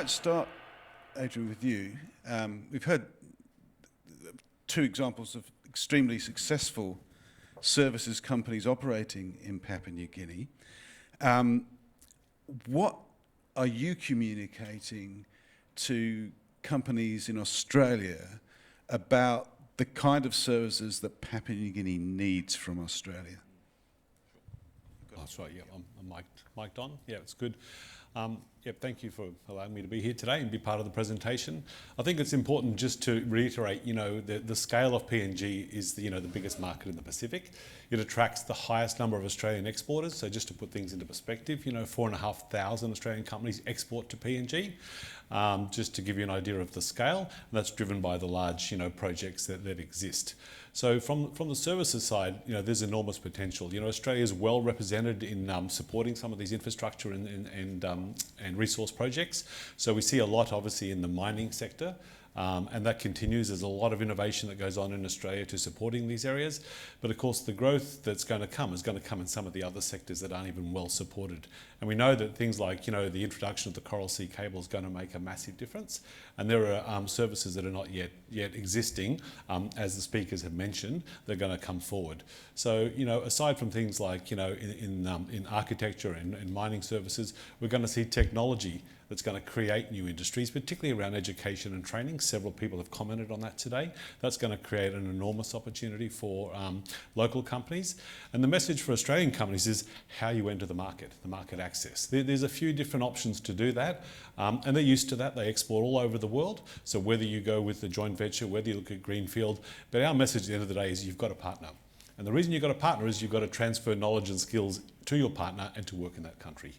might start, Adrian, with you. We've heard two examples of extremely successful services companies operating in Papua New Guinea. What are you communicating to companies in Australia about the kind of services that Papua New Guinea needs from Australia? Oh, that's right, yeah, I'm mic'd on. Yeah, it's good. Thank you for allowing me to be here today and be part of the presentation. I think it's important just to reiterate, the scale of PNG is the biggest market in the Pacific. It attracts the highest number of Australian exporters. So just to put things into perspective, 4,500 Australian companies export to PNG. Just to give you an idea of the scale, and that's driven by the large, projects that exist. So from the services side, there's enormous potential. Australia is well represented in supporting some of these infrastructure and resource projects. So we see a lot, obviously, in the mining sector. And that continues. There's a lot of innovation that goes on in Australia to supporting these areas. But of course, the growth that's going to come is going to come in some of the other sectors that aren't even well supported. And we know that things like, the introduction of the Coral Sea cable is going to make a massive difference. And there are services that are not yet existing, as the speakers have mentioned, they're going to come forward. So, aside from things like, in architecture and mining services, we're going to see technology that's going to create new industries, particularly around education and training. Several people have commented on that today. That's going to create an enormous opportunity for local companies. And the message for Australian companies is how you enter the market access. There's a few different options to do that, and they're used to that. They export all over the world. So whether you go with the joint venture, whether you look at greenfield, but our message at the end of the day is you've got a partner. And the reason you've got a partner is you've got to transfer knowledge and skills to your partner and to work in that country.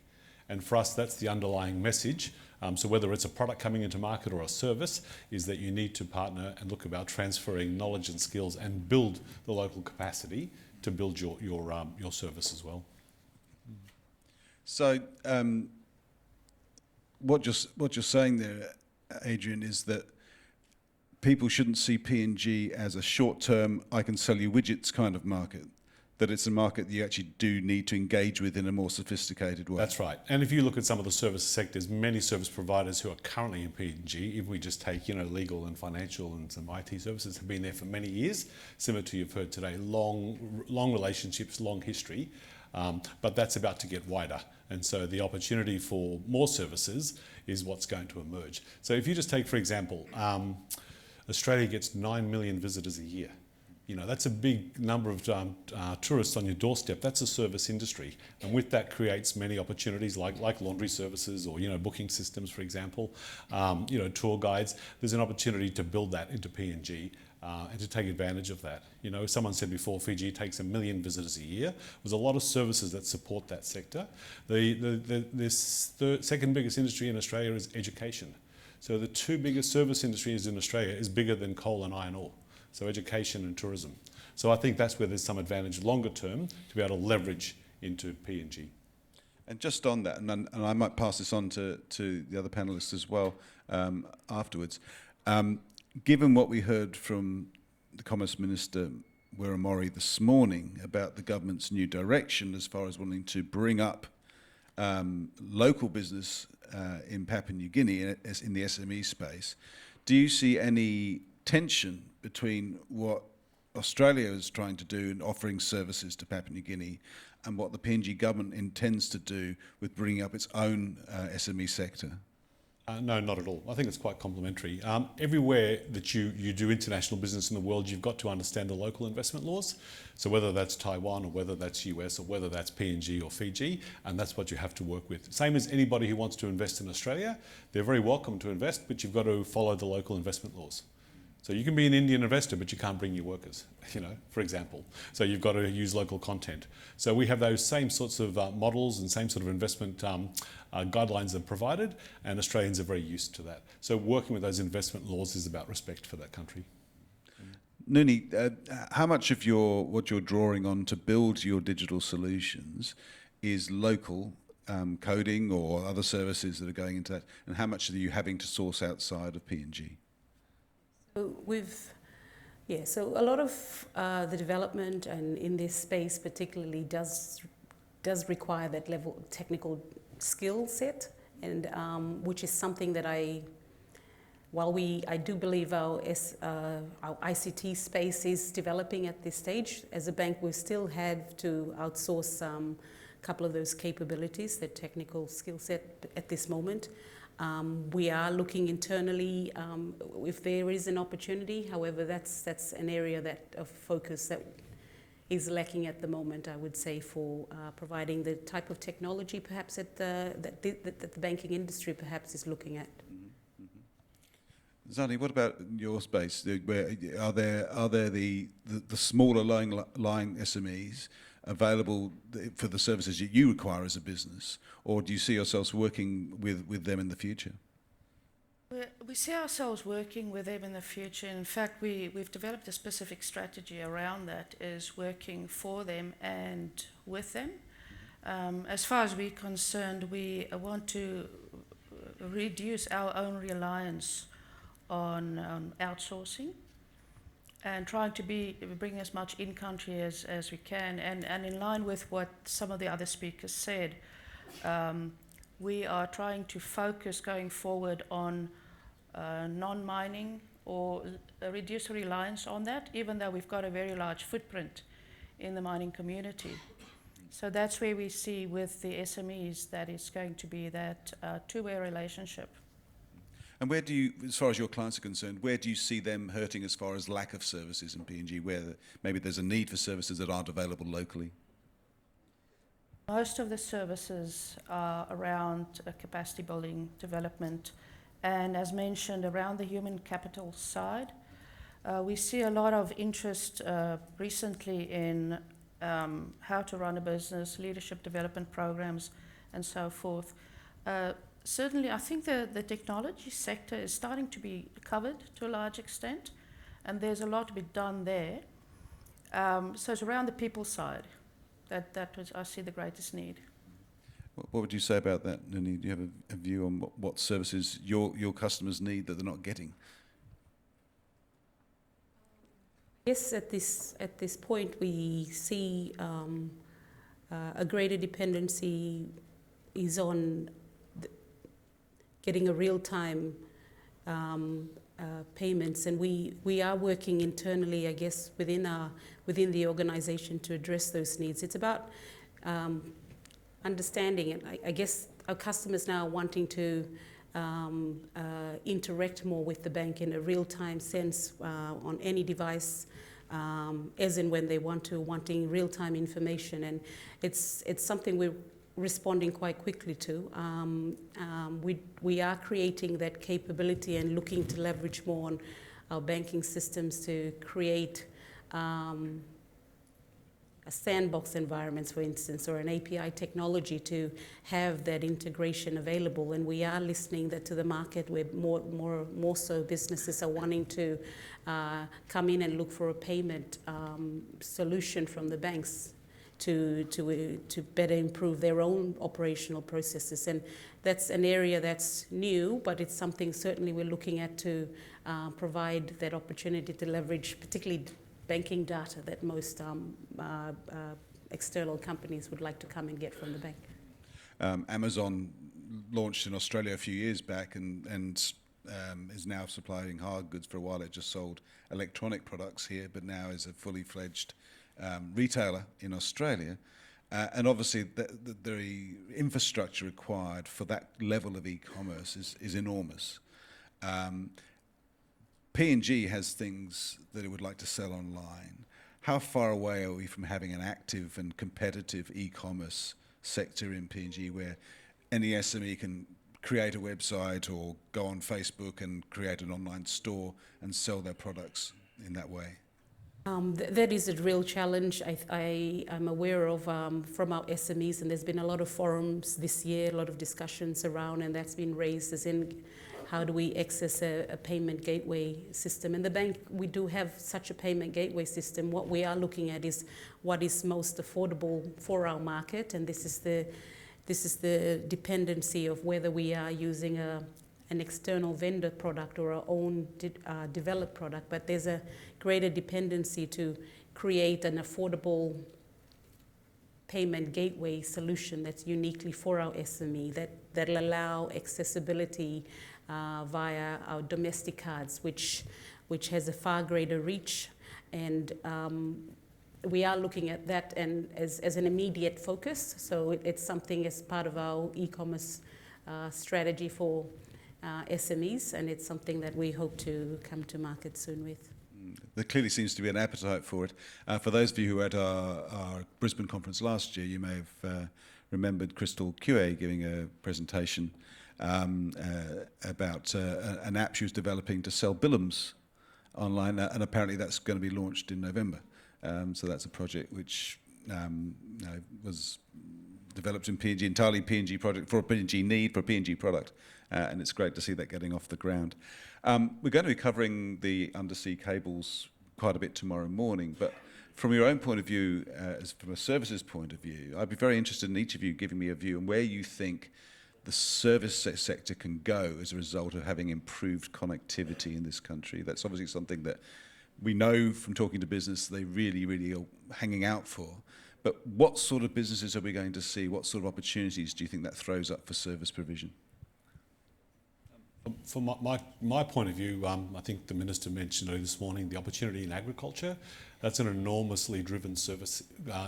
And for us, that's the underlying message. So whether it's a product coming into market or a service, is that you need to partner and look about transferring knowledge and skills and build the local capacity to build your service as well. So what you're saying there, Adrian, is that people shouldn't see PNG as a short-term, I can sell you widgets kind of market. That it's a market that you actually do need to engage with in a more sophisticated way. That's right. And if you look at some of the service sectors, many service providers who are currently in PNG, if we just take, legal and financial and some IT services, have been there for many years, similar to you've heard today, long relationships, long history, but that's about to get wider. And so the opportunity for more services is what's going to emerge. So if you just take, for example, Australia gets 9 million visitors a year. That's a big number of tourists on your doorstep. That's a service industry. And with that creates many opportunities like laundry services or, booking systems, for example, tour guides. There's an opportunity to build that into PNG and to take advantage of that. Someone said before, Fiji takes 1 million visitors a year. There's a lot of services that support that sector. The second biggest industry in Australia is education. So the two biggest service industries in Australia is bigger than coal and iron ore. So education and tourism. So I think that's where there's some advantage longer term to be able to leverage into PNG. And just on that, and I might pass this on to the other panellists as well afterwards, given what we heard from the Commerce Minister, Wiramori, this morning about the government's new direction as far as wanting to bring up local business in Papua New Guinea in the SME space, do you see any tension between what Australia is trying to do in offering services to Papua New Guinea and what the PNG government intends to do with bringing up its own SME sector? No, not at all. I think it's quite complementary. Everywhere that you do international business in the world, you've got to understand the local investment laws. So whether that's Taiwan or whether that's US or whether that's PNG or Fiji, and that's what you have to work with. Same as anybody who wants to invest in Australia, they're very welcome to invest, but you've got to follow the local investment laws. So you can be an Indian investor, but you can't bring your workers, for example. So you've got to use local content. So we have those same sorts of models and same sort of investment guidelines are provided, and Australians are very used to that. So working with those investment laws is about respect for that country. Nuni, how much of what you're drawing on to build your digital solutions is local coding or other services that are going into that, and how much are you having to source outside of PNG? So a lot of the development and in this space particularly does require that level of technical skill set and which is something that while I do believe our ICT space is developing at this stage, as a bank we still have to outsource a couple of those capabilities, the technical skill set at this moment. We are looking internally if there is an opportunity. However, that's an area of focus that is lacking at the moment, I would say, for providing the type of technology perhaps that the banking industry perhaps is looking at. Zanie, what about your space? Where are there the smaller lying SMEs available for the services that you require as a business, or do you see yourselves working with them in the future? We see ourselves working with them in the future. In fact, we've developed a specific strategy around that, is working for them and with them. As far as we're concerned, we want to reduce our own reliance on outsourcing and trying to bring as much in-country as we can. And in line with what some of the other speakers said, we are trying to focus going forward on non-mining or reduce reliance on that, even though we've got a very large footprint in the mining community. So that's where we see with the SMEs that it's going to be that two-way relationship. And where do you, as far as your clients are concerned, where do you see them hurting as far as lack of services in PNG, where maybe there's a need for services that aren't available locally? Most of the services are around capacity building, development, and as mentioned, around the human capital side. We see a lot of interest recently in how to run a business, leadership development programs, and so forth. Certainly, I think the technology sector is starting to be covered to a large extent, and there's a lot to be done there. So it's around the people side that I see the greatest need. What would you say about that, Nuni? Do you have a view on what services your customers need that they're not getting? Yes, at this point we see a greater dependency is on getting a real-time payments, and we are working internally, I guess, within the organisation to address those needs. It's about understanding it. I guess our customers now are wanting to interact more with the bank in a real-time sense on any device, as and when they wanting real-time information, and it's something we're responding quite quickly to. We are creating that capability and looking to leverage more on our banking systems to create a sandbox environments, for instance, or an API technology to have that integration available. And we are listening to the market where more so businesses are wanting to come in and look for a payment solution from the banks to better improve their own operational processes. And that's an area that's new, but it's something certainly we're looking at to provide that opportunity to leverage particularly banking data that most external companies would like to come and get from the bank. Amazon launched in Australia a few years back and is now supplying hard goods. For a while it just sold electronic products here, but now is a fully fledged retailer in Australia. And obviously the infrastructure required for that level of e-commerce is enormous. P&G has things that it would like to sell online. How far away are we from having an active and competitive e-commerce sector in P&G where any SME can create a website or go on Facebook and create an online store and sell their products in that way? That is a real challenge. I'm aware of from our SMEs, and there's been a lot of forums this year, a lot of discussions around, and that's been raised as in how do we access a payment gateway system. In the bank, we do have such a payment gateway system. What we are looking at is what is most affordable for our market, and this is the dependency of whether we are using an external vendor product or our own developed product. But there's a greater dependency to create an affordable payment gateway solution that's uniquely for our SME, that'll allow accessibility via our domestic cards, which has a far greater reach. And we are looking at that and as an immediate focus. So it's something as part of our e-commerce strategy for SMEs, and it's something that we hope to come to market soon with. There clearly seems to be an appetite for it. For those of you who were at our Brisbane conference last year, you may have remembered Crystal QA giving a presentation about an app she was developing to sell billums online, and apparently that's going to be launched in November. So that's a project which was developed in PNG, entirely PNG project for a PNG need, for a PNG product, and it's great to see that getting off the ground. We're going to be covering the undersea cables quite a bit tomorrow morning, but from your own point of view, from a services point of view, I'd be very interested in each of you giving me a view on where you think the service sector can go as a result of having improved connectivity in this country. That's obviously something that we know from talking to business they really, really are hanging out for. But what sort of businesses are we going to see? What sort of opportunities do you think that throws up for service provision? From my point of view, I think the Minister mentioned earlier this morning the opportunity in agriculture. That's an enormously driven service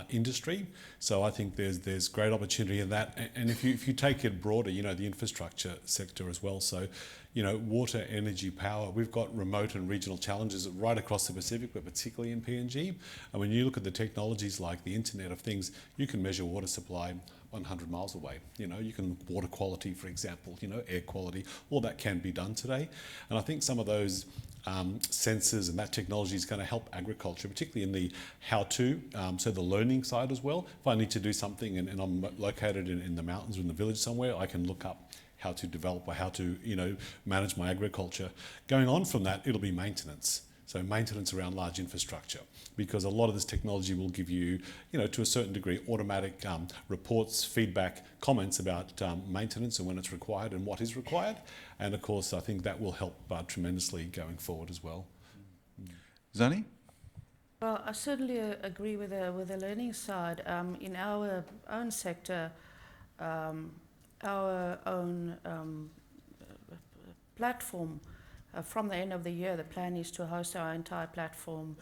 industry. So I think there's great opportunity in that. And if you take it broader, the infrastructure sector as well. So, water, energy, power, we've got remote and regional challenges right across the Pacific, but particularly in PNG. And when you look at the technologies like the Internet of Things, you can measure water supply 100 miles away. You can water quality, for example, air quality, all that can be done today. And I think some of those sensors and that technology is going to help agriculture, particularly in the how-to, so the learning side as well. If I need to do something and I'm located in the mountains or in the village somewhere, I can look up how to develop or how to, manage my agriculture. Going on from that, it'll be maintenance. So maintenance around large infrastructure, because a lot of this technology will give you, to a certain degree, automatic reports, feedback, comments about maintenance and when it's required and what is required. And of course, I think that will help tremendously going forward as well. Zanie? Well, I certainly agree with the learning side. In our own sector, our own platform, from the end of the year, the plan is to host our entire platform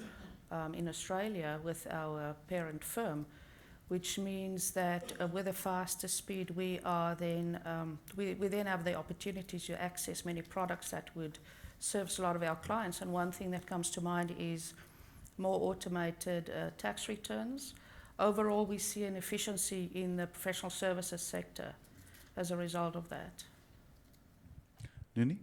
in Australia with our parent firm, which means that with a faster speed, we are then we then have the opportunity to access many products that would service a lot of our clients. And one thing that comes to mind is more automated tax returns. Overall, we see an efficiency in the professional services sector as a result of that. Nuni?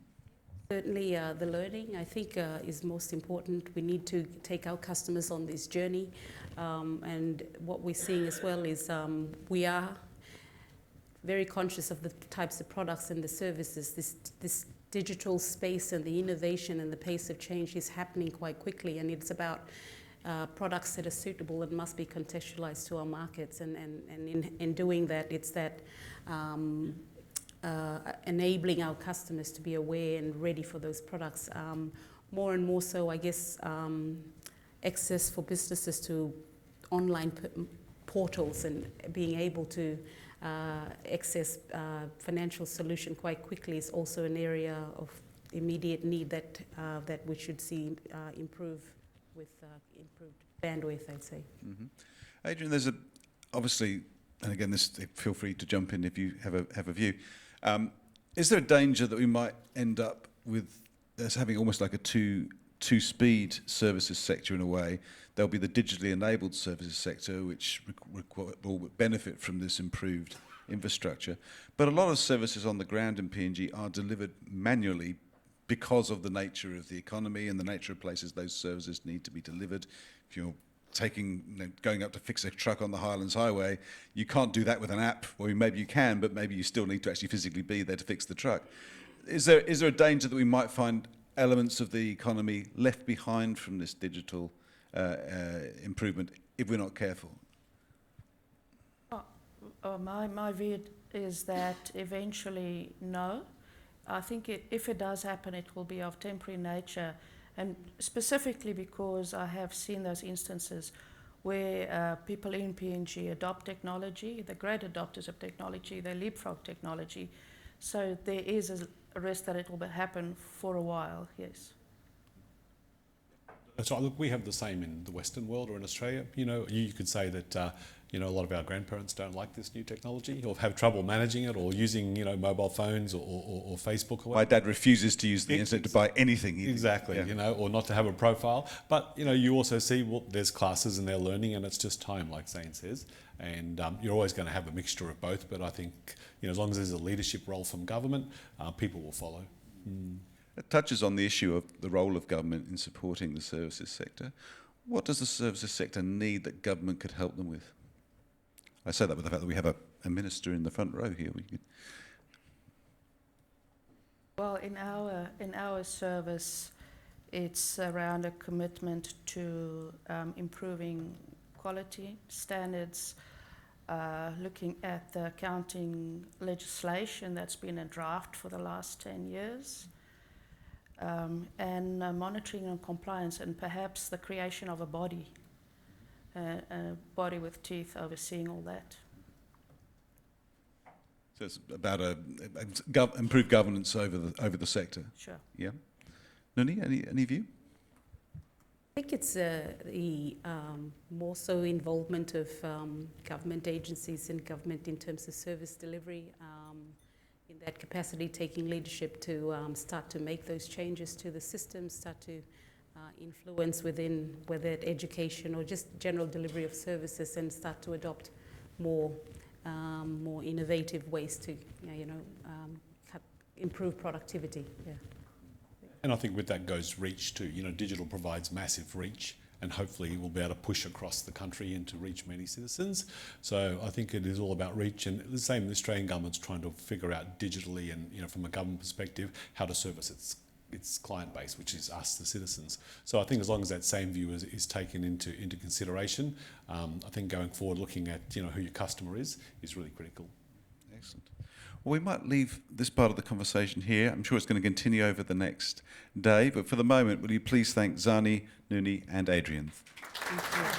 Certainly, the learning, I think, is most important. We need to take our customers on this journey. And what we're seeing as well is we are very conscious of the types of products and the services. This digital space and the innovation and the pace of change is happening quite quickly, and it's about products that are suitable and must be contextualized to our markets. And in doing that, it's that enabling our customers to be aware and ready for those products. More and more so, I guess, access for businesses to online portals and being able to access financial solution quite quickly is also an area of immediate need that we should see improve with improved bandwidth, I'd say. Mm-hmm. Adrian, there's obviously, and again, feel free to jump in if you have a view. Is there a danger that we might end up with us having almost like a two-speed services sector in a way? There'll be the digitally enabled services sector, which will benefit from this improved infrastructure. But a lot of services on the ground in PNG are delivered manually because of the nature of the economy and the nature of places those services need to be delivered. If you're going up to fix a truck on the Highlands Highway, you can't do that with an app, or maybe you can, but maybe you still need to actually physically be there to fix the truck. Is there a danger that we might find elements of the economy left behind from this digital improvement if we're not careful? My view is that eventually, no. I think if it does happen, it will be of temporary nature, and specifically because I have seen those instances where people in PNG adopt technology, the great adopters of technology, they leapfrog technology. So there is a risk that it will happen for a while, yes. That's right. Look, we have the same in the Western world or in Australia. You know, you could say that you know, a lot of our grandparents don't like this new technology or have trouble managing it or using, you know, mobile phones or Facebook or whatever. My dad refuses to use the internet to buy anything. Exactly, Yeah. you know, or not to have a profile. But, you know, you also see, well, there's classes and they're learning and it's just time, like Zane says. And you're always going to have a mixture of both. But I think, you know, as long as there's a leadership role from government, people will follow. It touches on the issue of the role of government in supporting the services sector. What does the services sector need that government could help them with? I say that with the fact that we have a minister in the front row here. Well, in our service, it's around a commitment to improving quality standards, looking at the accounting legislation that's been a draft for the last 10 years, and monitoring and compliance, and perhaps the creation of a body with teeth overseeing all that. So it's about improved governance over the sector. Sure. Yeah. Nuni, any view? I think it's the more so involvement of government agencies and government in terms of service delivery, in that capacity, taking leadership to start to make those changes to the system, start to influence within whether it's education or just general delivery of services, and start to adopt more innovative ways to improve productivity. Yeah. And I think with that goes reach too. You know, digital provides massive reach, and hopefully we'll be able to push across the country and to reach many citizens. So I think it is all about reach, and the same, the Australian government's trying to figure out digitally and, you know, from a government perspective, how to service its client base, which is us, the citizens. So I think as long as that same view is taken into consideration, I think going forward, looking at, you know, who your customer is really critical. Excellent. Well, we might leave this part of the conversation here. I'm sure it's going to continue over the next day, but for the moment, will you please thank Zanie, Nuni and Adrian. Thank you.